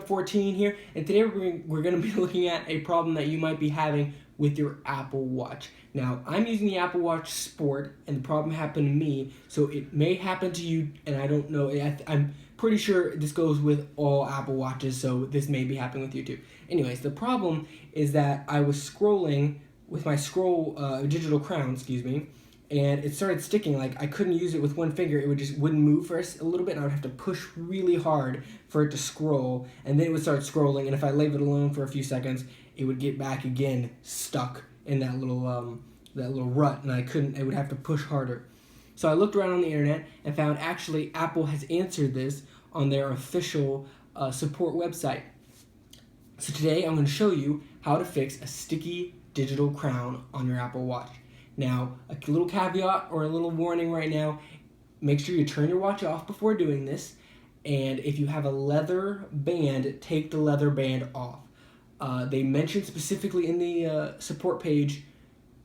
14 here, and today we're going to be looking at a problem that you might be having with your Apple Watch. Now, I'm using the Apple Watch Sport, and the problem happened to me, so it may happen to you, and I don't know. I'm pretty sure this goes with all Apple Watches, so this may be happening with you too. Anyways, the problem is that I was scrolling with my digital crown, and it started sticking. Like, I couldn't use it with one finger. It wouldn't move for a little bit, and I would have to push really hard for it to scroll, and then it would start scrolling, and if I leave it alone for a few seconds, it would get back again stuck in that little rut, and I would have to push harder. So I looked around on the internet and found actually Apple has answered this on their official support website. So today I'm going to show you how to fix a sticky digital crown on your Apple Watch. Now, a little caveat or a little warning right now, make sure you turn your watch off before doing this, and if you have a leather band, take the leather band off. They mentioned specifically in the support page,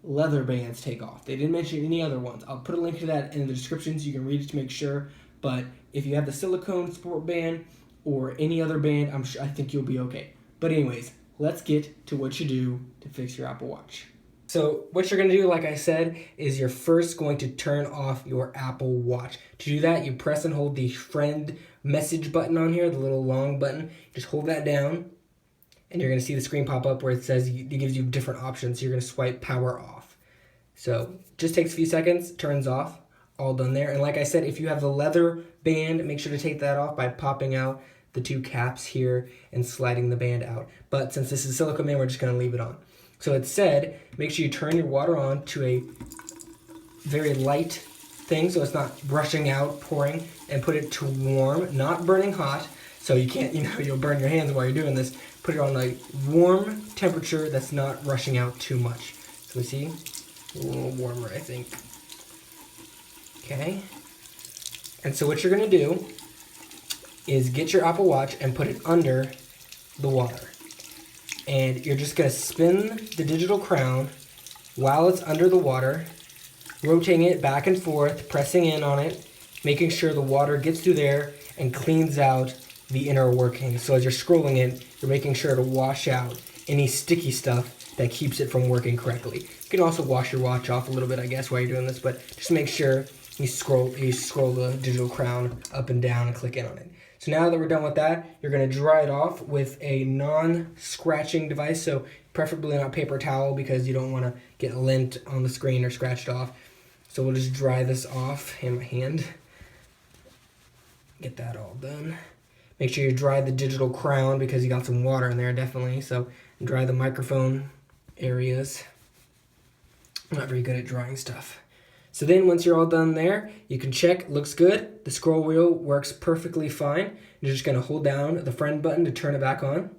leather bands take off. They didn't mention any other ones. I'll put a link to that in the description so you can read it to make sure, but if you have the silicone support band or any other band, I think you'll be okay. But anyways, let's get to what you do to fix your Apple Watch. So what you're going to do, like I said, is you're first going to turn off your Apple Watch. To do that, you press and hold the friend message button on here, the little long button. Just hold that down, and you're going to see the screen pop up where it gives you different options. So you're going to swipe power off. So just takes a few seconds, turns off, all done there. And like I said, if you have the leather band, make sure to take that off by popping out the two caps here and sliding the band out. But since this is silicone band, we're just going to leave it on. So it said, make sure you turn your water on to a very light thing so it's not rushing out, pouring, and put it to warm, not burning hot. So you can't, you'll burn your hands while you're doing this. Put it on a warm temperature that's not rushing out too much. So we see, a little warmer, I think. Okay. And so what you're going to do is get your Apple Watch and put it under the water. And you're just going to spin the digital crown while it's under the water, rotating it back and forth, pressing in on it, making sure the water gets through there and cleans out the inner workings. So as you're scrolling it, you're making sure to wash out any sticky stuff that keeps it from working correctly. You can also wash your watch off a little bit, I guess, while you're doing this, but just make sure you scroll the digital crown up and down and click in on it. So now that we're done with that, you're going to dry it off with a non-scratching device, so preferably not paper towel because you don't want to get lint on the screen or scratched off. So we'll just dry this off in my hand. Get that all done. Make sure you dry the digital crown because you got some water in there, definitely. So dry the microphone areas. I'm not very good at drying stuff. So then once you're all done there, you can check, looks good. The scroll wheel works perfectly fine. You're just going to hold down the friend button to turn it back on.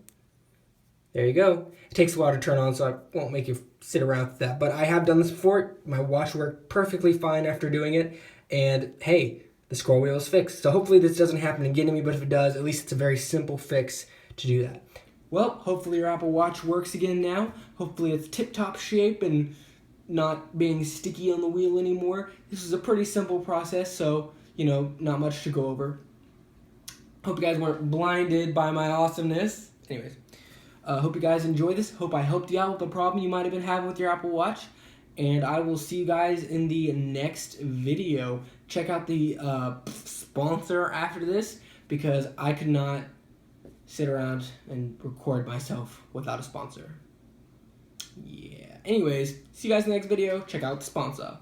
There you go. It takes a while to turn on, so I won't make you sit around with that. But I have done this before. My watch worked perfectly fine after doing it. And hey, the scroll wheel is fixed. So hopefully this doesn't happen again to me, but if it does, at least it's a very simple fix to do that. Well, hopefully your Apple Watch works again now. Hopefully it's tip-top shape and not being sticky on the wheel anymore. This is a pretty simple process, so, not much to go over. Hope you guys weren't blinded by my awesomeness. Anyways, hope you guys enjoy this. Hope I helped you out with the problem you might have been having with your Apple Watch. And I will see you guys in the next video. Check out the sponsor after this, because I could not sit around and record myself without a sponsor. Yeah. Anyways, see you guys in the next video. Check out the sponsor.